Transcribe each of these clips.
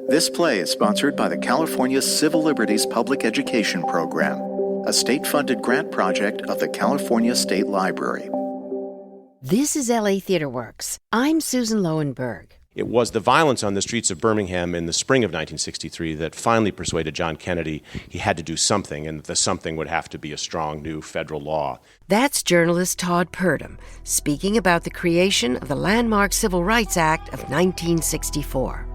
This play is sponsored by the California Civil Liberties Public Education Program, a state-funded grant project of the California State Library. This is LA Theater Works. I'm Susan Loewenberg. It was the violence on the streets of Birmingham in the spring of 1963 that finally persuaded John Kennedy he had to do something, and that the something would have to be a strong new federal law. That's journalist Todd Purdum speaking about the creation of the landmark Civil Rights Act of 1964.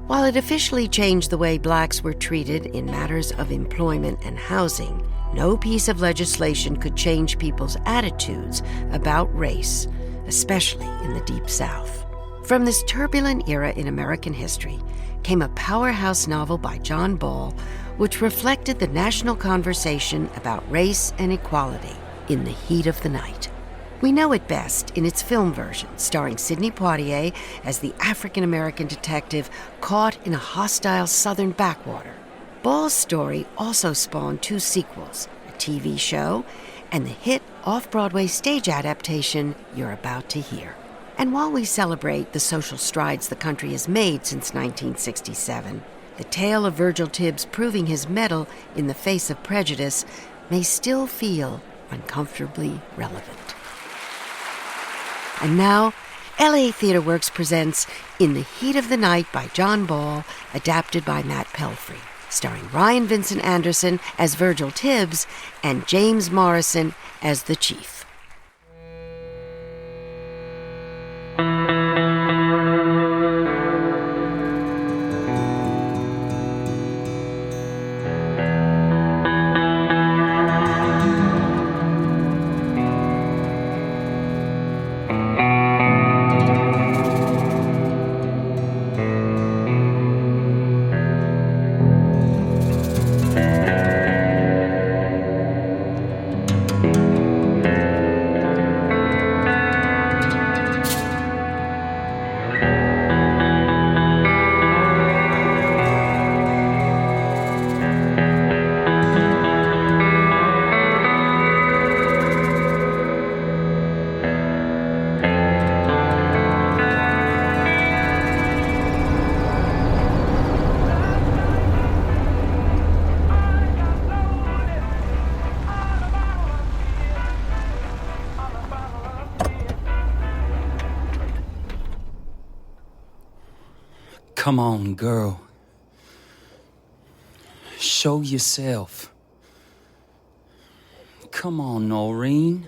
While it officially changed the way blacks were treated in matters of employment and housing, no piece of legislation could change people's attitudes about race, especially in the Deep South. From this turbulent era in American history came a powerhouse novel by John Ball, which reflected the national conversation about race and equality in the heat of the night. We know it best in its film version, starring Sidney Poitier as the African-American detective caught in a hostile southern backwater. Ball's story also spawned two sequels, a TV show and the hit Off-Broadway stage adaptation you're about to hear. And while we celebrate the social strides the country has made since 1967, the tale of Virgil Tibbs proving his mettle in the face of prejudice may still feel uncomfortably relevant. And now, LA Theater Works presents In the Heat of the Night by John Ball, adapted by Matt Pelfrey, starring Ryan Vincent Anderson as Virgil Tibbs and James Morrison as the Chief. Come on, girl. Show yourself. Come on, Noreen.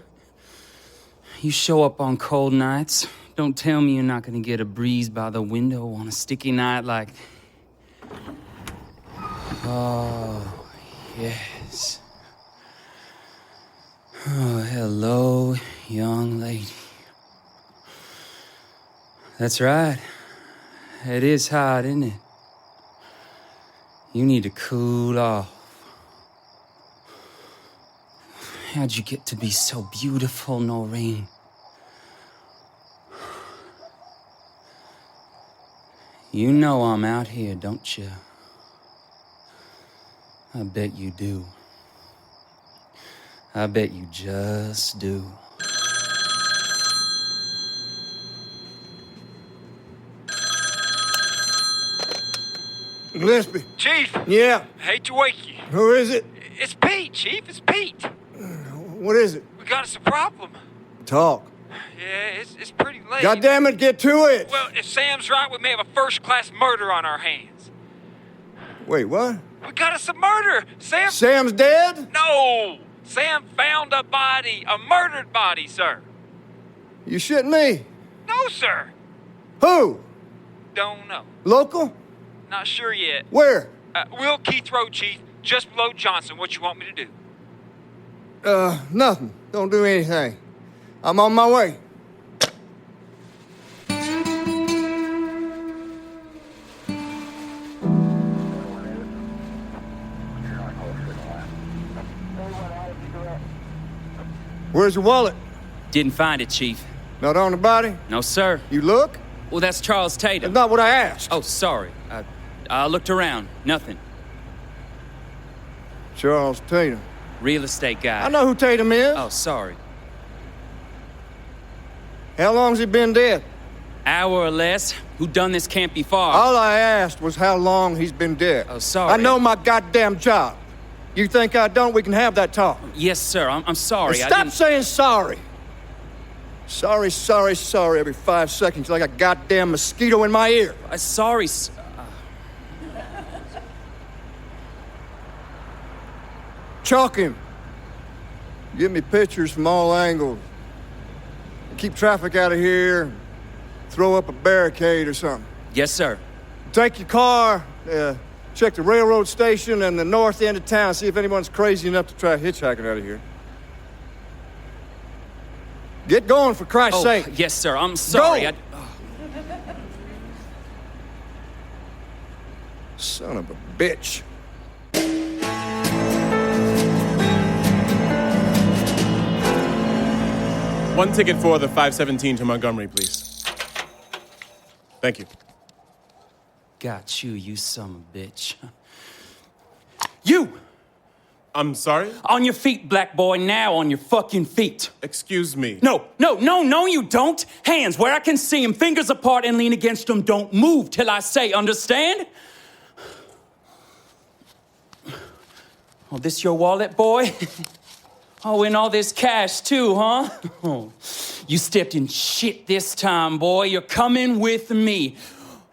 You show up on cold nights. Don't tell me you're not gonna get a breeze by the window on a sticky night like... Oh, yes. Oh, hello, young lady. That's right. It is hot, isn't it? You need to cool off. How'd you get to be so beautiful, Noreen? You know I'm out here, don't you? I bet you do. I bet you just do. Gillespie. Chief! Yeah? Hate to wake you. Who is it? It's Pete, Chief. It's Pete. What is it? We got us a problem. Talk. Yeah, it's pretty late. God damn it, get to it! Well, if Sam's right, we may have a first-class murder on our hands. Wait, what? We got us a murder! Sam's dead? No! Sam found a body. A murdered body, sir. You shitting me? No, sir. Who? Don't know. Local? Not sure yet. Where? Will Keith Road, Chief. Just below Johnson. What you want me to do? Nothing. Don't do anything. I'm on my way. Where's your wallet? Didn't find it, Chief. Not on the body? No, sir. You look? Well, that's Charles Tatum. That's not what I asked. Oh, sorry. I looked around. Nothing. Charles Tatum. Real estate guy. I know who Tatum is. Oh, sorry. How long's he been dead? Hour or less. Who done this can't be far. All I asked was how long he's been dead. Oh, sorry. I know my goddamn job. You think I don't? We can have that talk. Yes, sir. I'm sorry. Now stop saying sorry. Sorry, sorry, sorry every 5 seconds like a goddamn mosquito in my ear. Sorry, Chalk him. Give me pictures from all angles. Keep traffic out of here. Throw up a barricade or something. Yes, sir. Take your car, check the railroad station and the north end of town, see if anyone's crazy enough to try hitchhiking out of here. Get going, for Christ's sake. Yes, sir. I'm sorry. Go. Son of a bitch. One ticket for the 517 to Montgomery, please. Thank you. Got you, you son of a bitch. You! I'm sorry? On your feet, black boy, now on your fucking feet. Excuse me. No, you don't. Hands where I can see them, fingers apart and lean against them. Don't move till I say, understand? Oh, this your wallet, boy? Oh, and all this cash too, huh? Oh, you stepped in shit this time, boy. You're coming with me.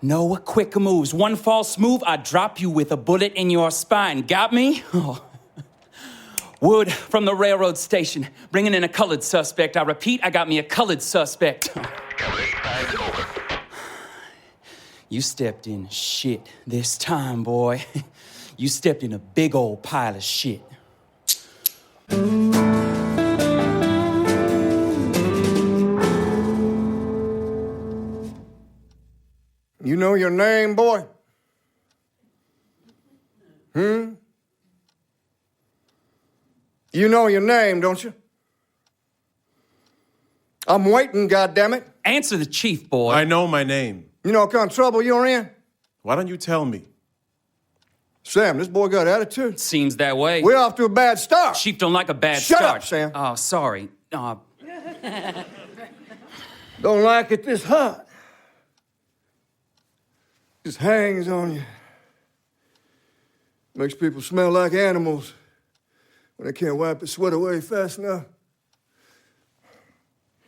No quick moves. One false move, I drop you with a bullet in your spine. Got me? Oh. Wood from the railroad station, bringing in a colored suspect. I repeat, I got me a colored suspect. You stepped in shit this time, boy. You stepped in a big old pile of shit. You know your name, boy? You know your name, don't you? I'm waiting, goddammit. Answer the chief, boy. I know my name. You know what kind of trouble you're in? Why don't you tell me? Sam, this boy got attitude. Seems that way. We're off to a bad start. Chief don't like a bad Shut start. up, Sam. Oh, sorry. Don't like it this hot. Just hangs on you. Makes people smell like animals when they can't wipe the sweat away fast enough.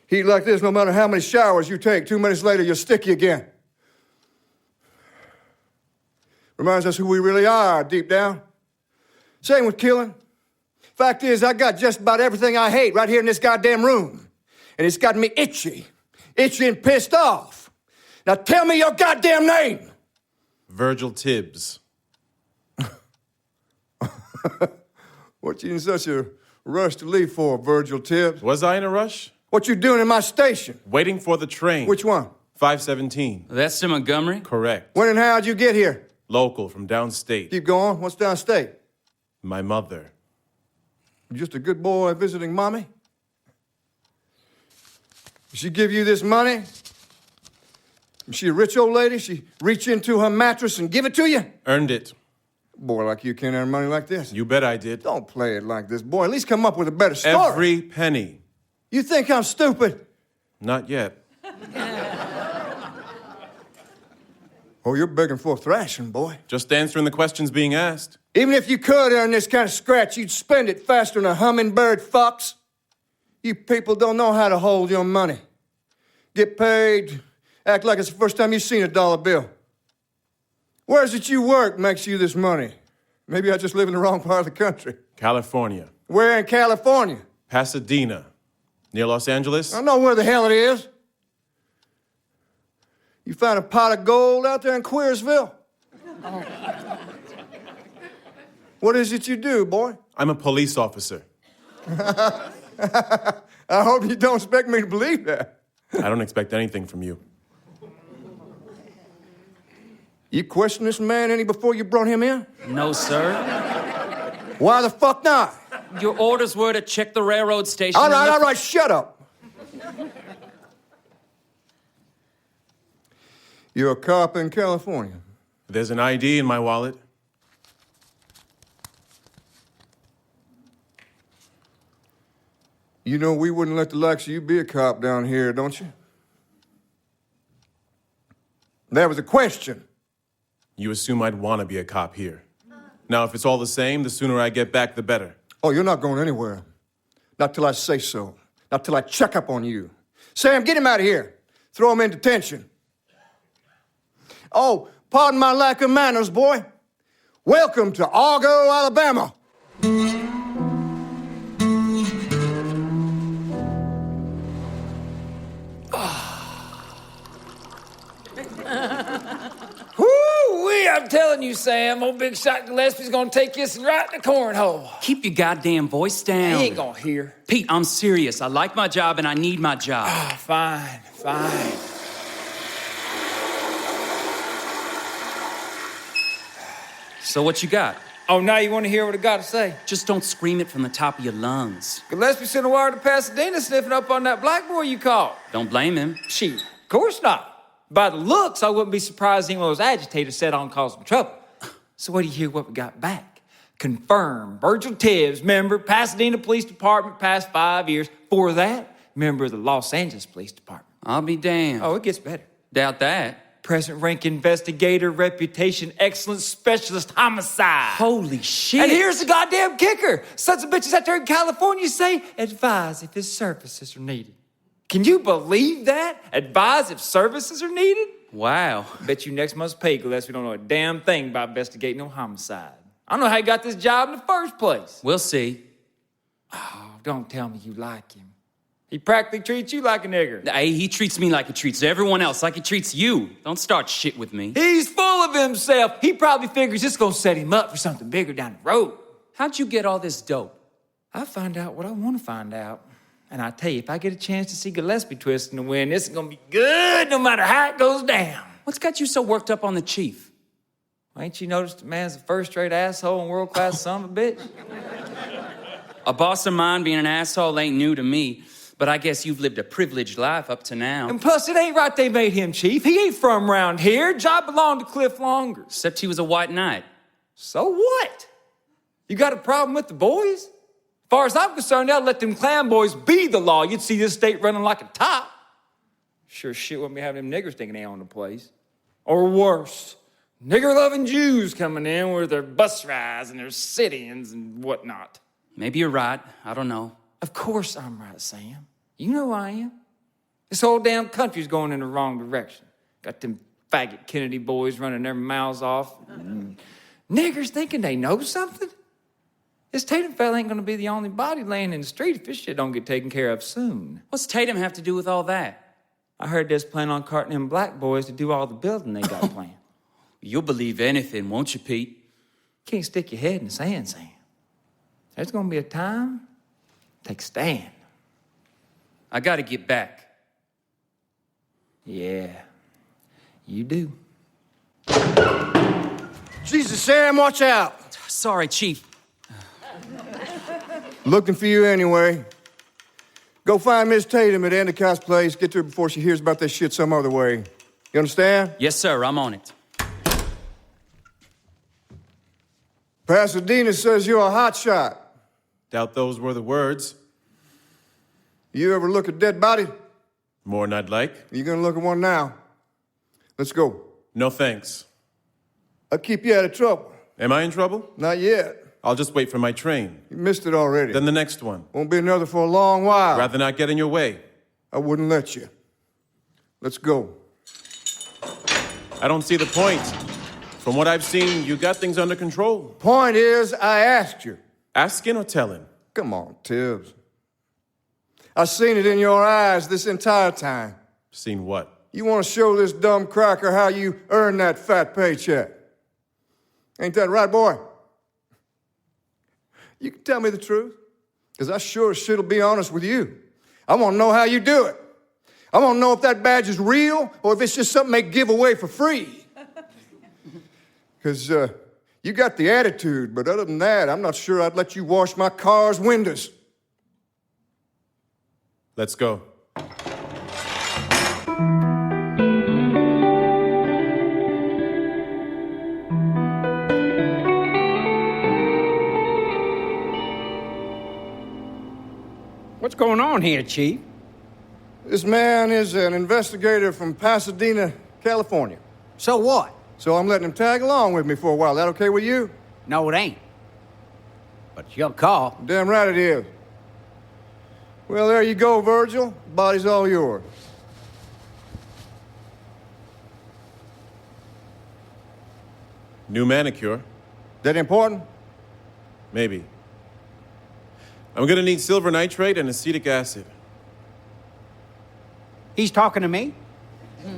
Heat like this, no matter how many showers you take, 2 minutes later, you're sticky again. Reminds us who we really are deep down. Same with killing. Fact is, I got just about everything I hate right here in this goddamn room. And it's got me itchy and pissed off. Now tell me your goddamn name. Virgil Tibbs. What you in such a rush to leave for, Virgil Tibbs? Was I in a rush? What you doing in my station? Waiting for the train. Which one? 517. That's to Montgomery? Correct. When and how'd you get here? Local from downstate. Keep going. What's downstate? My mother. You just a good boy visiting mommy? She give you this money? Is she a rich old lady? She reach into her mattress and give it to you? Earned it. A boy like you can't earn money like this. You bet I did. Don't play it like this, boy. At least come up with a better story. Every penny. You think I'm stupid? Not yet. Oh, you're begging for a thrashing, boy. Just answering the questions being asked. Even if you could earn this kind of scratch, you'd spend it faster than a hummingbird fucks. You people don't know how to hold your money. Get paid, act like it's the first time you've seen a dollar bill. Where is it you work makes you this money? Maybe I just live in the wrong part of the country. California. Where in California? Pasadena. Near Los Angeles? I know where the hell it is. You found a pot of gold out there in Queersville? Oh. What is it you do, boy? I'm a police officer. I hope you don't expect me to believe that. I don't expect anything from you. You question this man any before you brought him in? No, sir. Why the fuck not? Your orders were to check the railroad station. All right, shut up. You're a cop in California. There's an ID in my wallet. You know we wouldn't let the likes of you be a cop down here, don't you? That was a question. You assume I'd want to be a cop here. Now, if it's all the same, the sooner I get back, the better. Oh, you're not going anywhere. Not till I say so. Not till I check up on you. Sam, get him out of here. Throw him in detention. Oh, pardon my lack of manners, boy. Welcome to Argo, Alabama. Woo-wee, I'm telling you, Sam, old big shot Gillespie's gonna take this right in the cornhole. Keep your goddamn voice down. He ain't gonna hear. Pete, I'm serious. I like my job and I need my job. Ah, fine. So what you got? Oh, now you want to hear what I got to say? Just don't scream it from the top of your lungs. Gillespie sent a wire to Pasadena sniffing up on that black boy you caught. Don't blame him. Shit, of course not. By the looks, I wouldn't be surprised anyone was agitated set on causing trouble. So what do you hear what we got back? Confirmed. Virgil Tibbs, member, Pasadena Police Department, past 5 years. For that, member of the Los Angeles Police Department. I'll be damned. Oh, it gets better. Doubt that. Present rank investigator, reputation, excellent specialist, homicide. Holy shit. And here's the goddamn kicker. Sons of bitches out there in California say, advise if his services are needed. Can you believe that? Advise if services are needed? Wow. Bet you next month's pay, Gillespie don't know a damn thing about investigating no homicide. I don't know how he got this job in the first place. We'll see. Oh, don't tell me you like him. He practically treats you like a nigger. Hey, he treats me like he treats everyone else, like he treats you. Don't start shit with me. He's full of himself. He probably figures it's gonna set him up for something bigger down the road. How'd you get all this dope? I find out what I want to find out. And I tell you, if I get a chance to see Gillespie twist in the wind, this is gonna be good no matter how it goes down. What's got you so worked up on the chief? Ain't you noticed the man's a first-rate asshole and world-class son of a bitch? A boss of mine being an asshole ain't new to me, but I guess you've lived a privileged life up to now. And plus, it ain't right they made him chief. He ain't from around here. Job belonged to Cliff Longer. Except he was a white knight. So what? You got a problem with the boys? As far as I'm concerned, they'll let them clan boys be the law. You'd see this state running like a top. Sure shit wouldn't be having them niggers thinking they own the place. Or worse, nigger-loving Jews coming in with their bus rides and their sit-ins and whatnot. Maybe you're right. I don't know. Of course I'm right, Sam. You know I am. This whole damn country's going in the wrong direction. Got them faggot Kennedy boys running their mouths off. Niggers thinking they know something? This Tatum fella ain't gonna be the only body laying in the street if this shit don't get taken care of soon. What's Tatum have to do with all that? I heard they's planning on carting them black boys to do all the building they got planned. You'll believe anything, won't you, Pete? Can't stick your head in the sand, Sam. There's gonna be a time. Take a stand. I gotta get back. Yeah, you do. Jesus, Sam, watch out. Sorry, Chief. Looking for you anyway. Go find Miss Tatum at Endicott's place. Get to her before she hears about this shit some other way. You understand? Yes, sir, I'm on it. Pasadena says you're a hotshot. Doubt those were the words. You ever look at a dead body? More than I'd like. You gonna look at one now? Let's go. No thanks. I'll keep you out of trouble. Am I in trouble? Not yet. I'll just wait for my train. You missed it already. Then the next one. Won't be another for a long while. Rather not get in your way. I wouldn't let you. Let's go. I don't see the point. From what I've seen, you got things under control. Point is, I asked you. Asking or telling? Come on, Tibbs. I've seen it in your eyes this entire time. Seen what? You want to show this dumb cracker how you earn that fat paycheck. Ain't that right, boy? You can tell me the truth, because I sure as shit'll be honest with you. I want to know how you do it. I want to know if that badge is real or if it's just something they give away for free. Because you got the attitude, but other than that, I'm not sure I'd let you wash my car's windows. Let's go. What's going on here, Chief? This man is an investigator from Pasadena, California. So what? So I'm letting him tag along with me for a while. That okay with you? No, it ain't. But it's your call. Damn right it is. Well, there you go, Virgil. Body's all yours. New manicure. That important? Maybe. I'm gonna need silver nitrate and acetic acid. He's talking to me?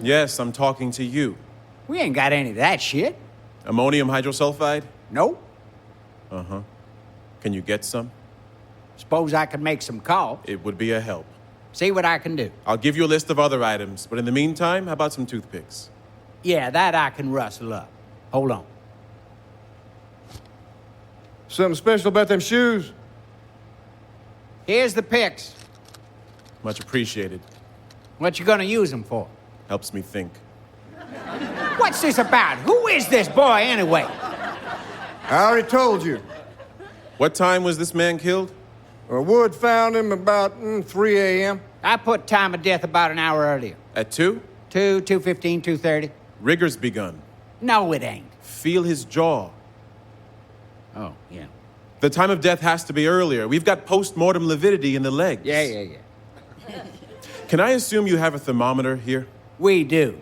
Yes, I'm talking to you. We ain't got any of that shit. Ammonium hydrosulfide? Nope. Uh-huh. Can you get some? Suppose I could make some calls. It would be a help. See what I can do. I'll give you a list of other items, but in the meantime, how about some toothpicks? Yeah, that I can rustle up. Hold on. Something special about them shoes? Here's the picks. Much appreciated. What you gonna use them for? Helps me think. What's this about? Who is this boy anyway? I already told you. What time was this man killed? Wood found him about 3 a.m. I put time of death about an hour earlier. At 2? 2:15, 2:30. Rigor's begun. No, it ain't. Feel his jaw. Oh, yeah. The time of death has to be earlier. We've got post-mortem lividity in the legs. Yeah. Can I assume you have a thermometer here? We do.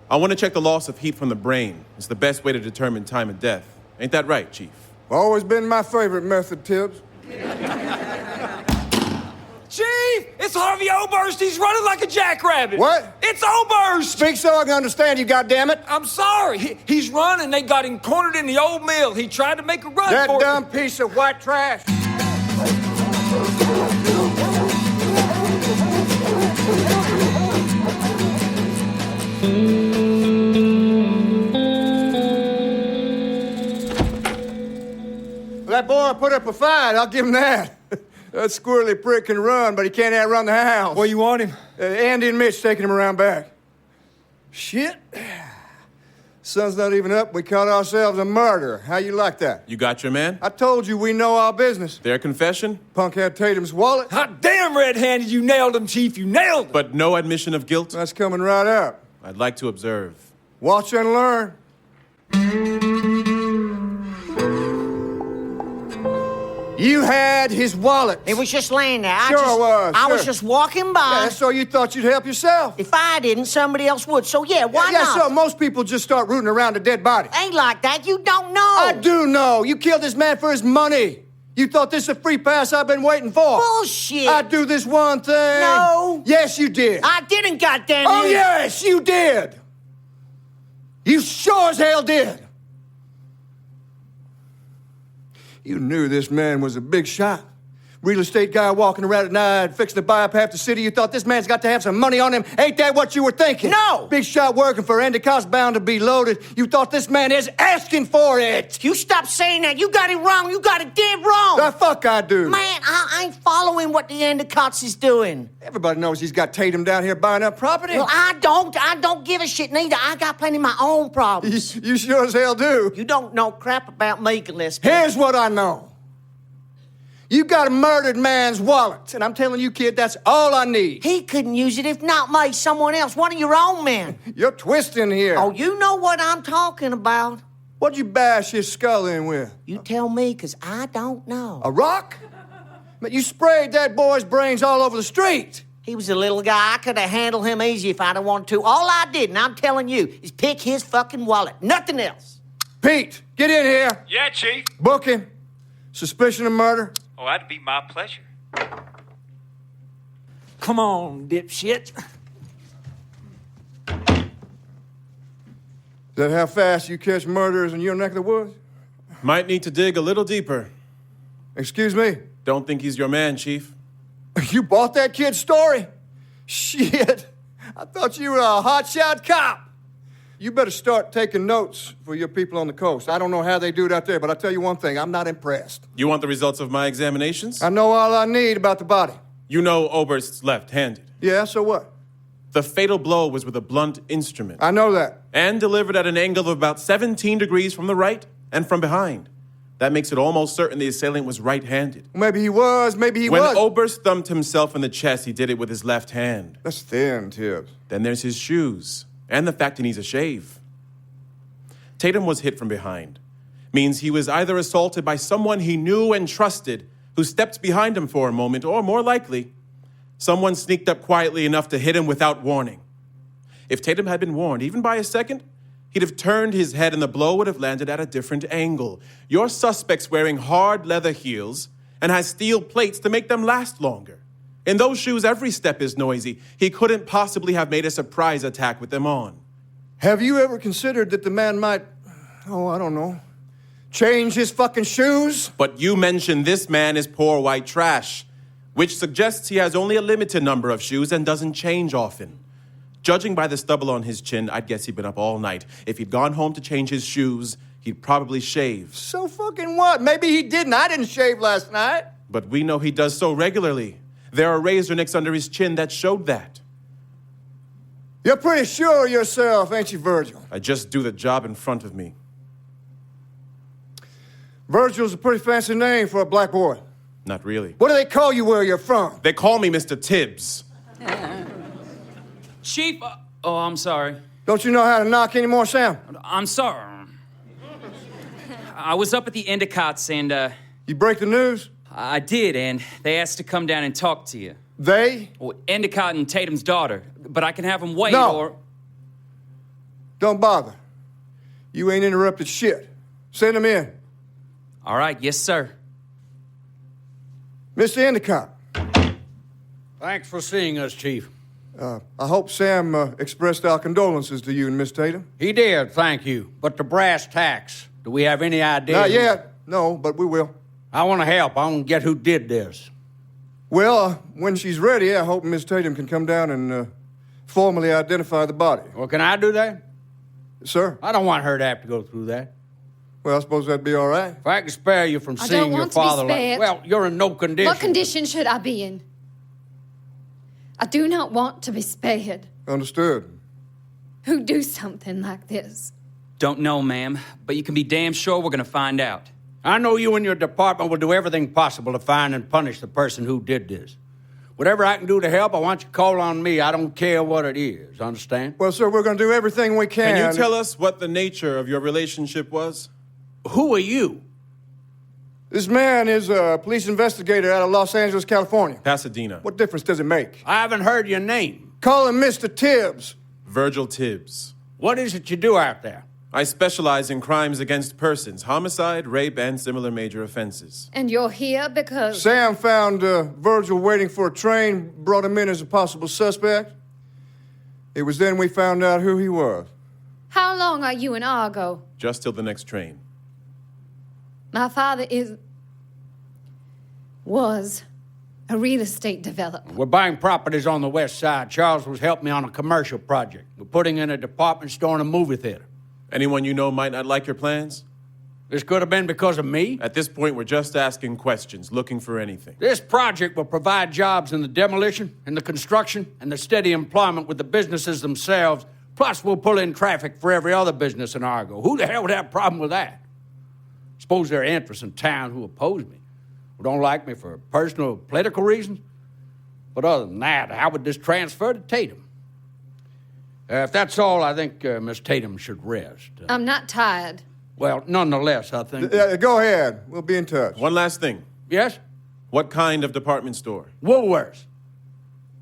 I want to check the loss of heat from the brain. It's the best way to determine time of death. Ain't that right, Chief? Always been my favorite method, Tibbs. Chief, it's Harvey Oberst. He's running like a jackrabbit. What? It's Oberst. Speak so I can understand you, goddammit. I'm sorry. He's running. They got him cornered in the old mill. He tried to make a run That for dumb piece of white trash. That boy put up a fight, I'll give him that. That squirrely prick can run, but he can't outrun the hounds. Where you want him? Andy and Mitch taking him around back. Shit. Sun's not even up. We caught ourselves a murder. How you like that? You got your man? I told you we know our business. Their confession? Punk had Tatum's wallet. Hot damn red-handed, you nailed him, Chief. You nailed him. But no admission of guilt? That's coming right up. I'd like to observe. Watch and learn. You had his wallet. It was just laying there. Sure it was, I was sure. just walking by. Yeah, so you thought you'd help yourself. If I didn't, somebody else would. So yeah, why Yeah, not? so most people just start rooting around a dead body. Ain't like that. You don't know. I do know. You killed this man for his money. You thought this is a free pass I've been waiting for. Bullshit. I do this one thing. No. Yes, you did. I didn't, goddamn Oh, you. yes, you did. You sure as hell did. You knew this man was a big shot. Real estate guy walking around at night, fixing to buy up half the city. You thought this man's got to have some money on him. Ain't that what you were thinking? No. Big shot working for Endicott's bound to be loaded. You thought this man is asking for it. You stop saying that. You got it wrong. You got it dead wrong. The fuck I do. Man, I ain't following what the Endicotts is doing. Everybody knows he's got Tatum down here buying up property. Well, I don't give a shit neither. I got plenty of my own problems. You sure as hell do. You don't know crap about me, Gillespie. Here's what I know. You got a murdered man's wallet, and I'm telling you, kid, that's all I need. He couldn't use it if not me, someone else, one of your own men. You're twisting here. Oh, you know what I'm talking about. What'd you bash his skull in with? You tell me, because I don't know. A rock? But you sprayed that boy's brains all over the street. He was a little guy. I could have handled him easy if I'd have wanted to. All I did, and I'm telling you, is pick his fucking wallet. Nothing else. Pete, get in here. Yeah, Chief. Book him. Suspicion of murder. Oh, that'd be my pleasure. Come on, dipshit. Is that how fast you catch murderers in your neck of the woods? Might need to dig a little deeper. Excuse me? Don't think he's your man, Chief. You bought that kid's story? Shit. I thought you were a hotshot cop. You better start taking notes for your people on the coast. I don't know how they do it out there, but I'll tell you one thing, I'm not impressed. You want the results of my examinations? I know all I need about the body. You know Oberst's left-handed. Yeah, so what? The fatal blow was with a blunt instrument. I know that. And delivered at an angle of about 17 degrees from the right and from behind. That makes it almost certain the assailant was right-handed. Maybe he was, maybe he When was. Oberst thumped himself in the chest, he did it with his left hand. That's thin, Tibbs. Then there's his shoes. And the fact he needs a shave. Tatum was hit from behind. Means he was either assaulted by someone he knew and trusted who stepped behind him for a moment, or more likely, someone sneaked up quietly enough to hit him without warning. If Tatum had been warned, even by a second, he'd have turned his head and the blow would have landed at a different angle. Your suspect's wearing hard leather heels and has steel plates to make them last longer. In those shoes, every step is noisy. He couldn't possibly have made a surprise attack with them on. Have you ever considered that the man might, change his fucking shoes? But you mentioned this man is poor white trash, which suggests he has only a limited number of shoes and doesn't change often. Judging by the stubble on his chin, I'd guess he'd been up all night. If he'd gone home to change his shoes, he'd probably shave. So fucking what? Maybe he didn't. I didn't shave last night. But we know he does so regularly. There are razor nicks under his chin that showed that. You're pretty sure of yourself, ain't you, Virgil? I just do the job in front of me. Virgil's a pretty fancy name for a black boy. Not really. What do they call you where you're from? They call me Mr. Tibbs. Chief, I'm sorry. Don't you know how to knock anymore, Sam? I'm sorry. I was up at the Endicott's and, You break the news? I did, and they asked to come down and talk to you. They? Well, Endicott and Tatum's daughter, but I can have them wait, No. or... Don't bother. You ain't interrupted shit. Send them in. All right, yes, sir. Mr. Endicott. Thanks for seeing us, Chief. I hope Sam expressed our condolences to you and Miss Tatum. He did, thank you. But the brass tacks, do we have any idea? Not yet. No, but we will. I want to help. I want to get who did this. Well, when she's ready, I hope Miss Tatum can come down and formally identify the body. Well, can I do that? Sir? I don't want her to have to go through that. Well, I suppose that'd be all right. If I can spare you from seeing your father... Well, you're in no condition. What condition should I be in? I do not want to be spared. Understood. Who do something like this? Don't know, ma'am, but you can be damn sure we're gonna find out. I know you and your department will do everything possible to find and punish the person who did this. Whatever I can do to help, I want you to call on me. I don't care what it is. Understand? Well, sir, we're going to do everything we can. Can you tell us what the nature of your relationship was? Who are you? This man is a police investigator out of Los Angeles, California. Pasadena. What difference does it make? I haven't heard your name. Call him Mr. Tibbs. Virgil Tibbs. What is it you do out there? I specialize in crimes against persons, homicide, rape, and similar major offenses. And you're here because... Sam found Virgil waiting for a train, brought him in as a possible suspect. It was then we found out who he was. How long are you in Argo? Just till the next train. My father was a real estate developer. We're buying properties on the west side. Charles was helping me on a commercial project. We're putting in a department store and a movie theater. Anyone you know might not like your plans? This could have been because of me. At this point, we're just asking questions, looking for anything. This project will provide jobs in the demolition, in the construction, and the steady employment with the businesses themselves. Plus, we'll pull in traffic for every other business in Argo. Who the hell would have a problem with that? Suppose there are interests in town who oppose me, who don't like me for personal or political reasons. But other than that, how would this transfer to Tatum? If that's all, I think Miss Tatum should rest. I'm not tired. Well, nonetheless, I think... Go ahead. We'll be in touch. One last thing. Yes? What kind of department store? Woolworths.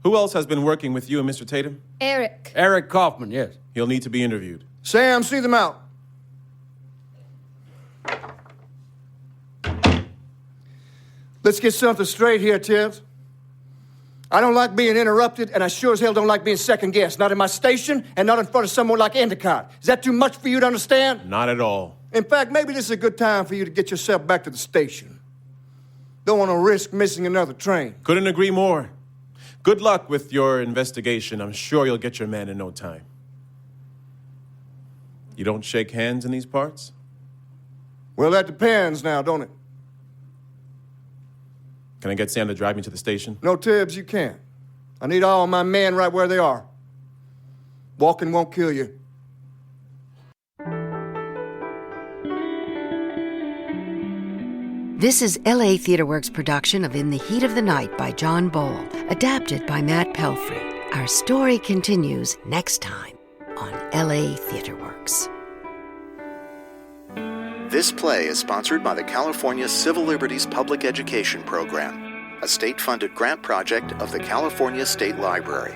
Who else has been working with you and Mr. Tatum? Eric Kaufman, yes. He'll need to be interviewed. Sam, see them out. Let's get something straight here, Tibbs. I don't like being interrupted, and I sure as hell don't like being second-guessed. Not in my station, and not in front of someone like Endicott. Is that too much for you to understand? Not at all. In fact, maybe this is a good time for you to get yourself back to the station. Don't want to risk missing another train. Couldn't agree more. Good luck with your investigation. I'm sure you'll get your man in no time. You don't shake hands in these parts? Well, that depends now, don't it? Can I get Sam to drive me to the station? No, Tibbs, you can't. I need all my men right where they are. Walking won't kill you. This is LA TheatreWorks' production of In the Heat of the Night by John Bold, adapted by Matt Pelfrey. Our story continues next time on LA TheatreWorks. This play is sponsored by the California Civil Liberties Public Education Program, a state-funded grant project of the California State Library.